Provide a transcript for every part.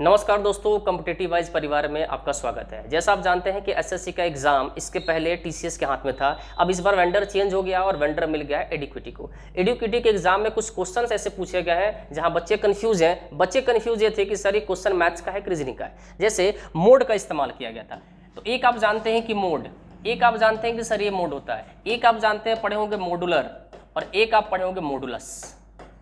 नमस्कार दोस्तों, competitive wise परिवार में आपका स्वागत है। जैसा आप जानते हैं कि एसएससी का एग्जाम इसके पहले टीसीएस के हाथ में था। अब इस बार वेंडर चेंज हो गया और वेंडर मिल गया एडुकेटी को। एडुकेटी के एग्जाम में कुछ क्वेश्चन ऐसे पूछे गए हैं जहां बच्चे कंफ्यूज हैं। बच्चे कंफ्यूज ये थे कि सर ये क्वेश्चन मैथ्स का है कि रीजनिंग का है। जैसे मोड का इस्तेमाल किया गया था, तो एक आप जानते हैं कि मोड, एक आप जानते हैं कि सर ये मोड होता है, एक आप जानते हैं पढ़े होंगे मॉडुलर और एक आप पढ़े होंगे मॉडुलस।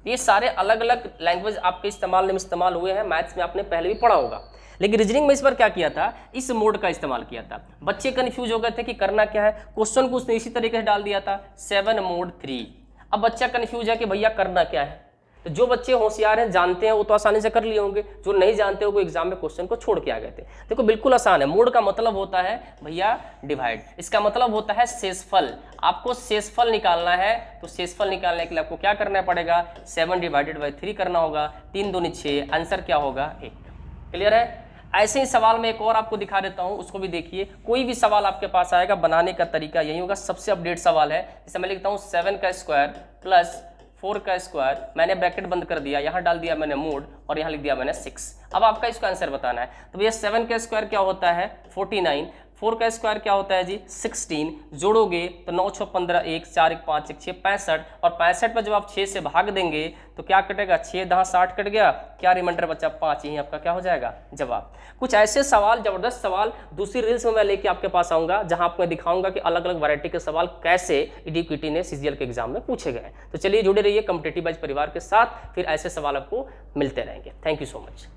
ये सारे अलग अलग लैंग्वेज आपके इस्तेमाल में इस्तेमाल हुए हैं, मैथ्स में आपने पहले भी पढ़ा होगा। लेकिन रीजनिंग में इस बार क्या किया था, इस मोड का इस्तेमाल किया था। बच्चे कंफ्यूज हो गए थे कि करना क्या है। क्वेश्चन को उसने इसी तरीके से डाल दिया था 7 मोड 3। अब बच्चा कंफ्यूज है कि भैया करना क्या है। तो जो बच्चे होशियार हैं, जानते हैं, वो तो आसानी से कर लिए होंगे। जो नहीं जानते हो वो एग्जाम में क्वेश्चन को छोड़ के आ गए थे। देखो बिल्कुल आसान है। मोड का मतलब होता है भैया डिवाइड, इसका मतलब होता है शेषफल। आपको शेषफल निकालना है, तो शेषफल निकालने के लिए आपको क्या करना पड़ेगा, 7 डिवाइडेड बाई 3 करना होगा। 3 दूनी 6, आंसर क्या होगा 1। क्लियर है। ऐसे ही सवाल में एक और आपको दिखा देता हूं, उसको भी देखिए। कोई भी सवाल आपके पास आएगा, बनाने का तरीका यही होगा। सबसे अपडेट सवाल है, जैसे मैं लिखता हूं 7 का स्क्वायर प्लस 4 का स्क्वायर, मैंने ब्रैकेट बंद कर दिया, यहाँ डाल दिया मैंने मोड और यहाँ लिख दिया मैंने 6। अब आपका इसका आंसर बताना है। तो भैया 7 का स्क्वायर क्या होता है 49, 4 का स्क्वायर क्या होता है जी 16। जोड़ोगे तो 9 6 15, 1 4 1 5 1 6 65, और 65 पर जब आप 6 से भाग देंगे तो क्या कटेगा, 6 10 60 कट गया, क्या रिमाइंडर बचा 5। यही आपका क्या हो जाएगा जवाब। कुछ ऐसे सवाल, जबरदस्त सवाल दूसरी रील्स में मैं लेके आपके पास आऊंगा, जहां आपको दिखाऊंगा कि अलग अलग वैरायटी के सवाल कैसे एडुकेटी ने सीजीएल के एग्जाम में पूछे गए। तो चलिए जुड़े रहिए कॉम्पिटिटिव वाइज परिवार के साथ, फिर ऐसे सवाल आपको मिलते रहेंगे। Thank you so much.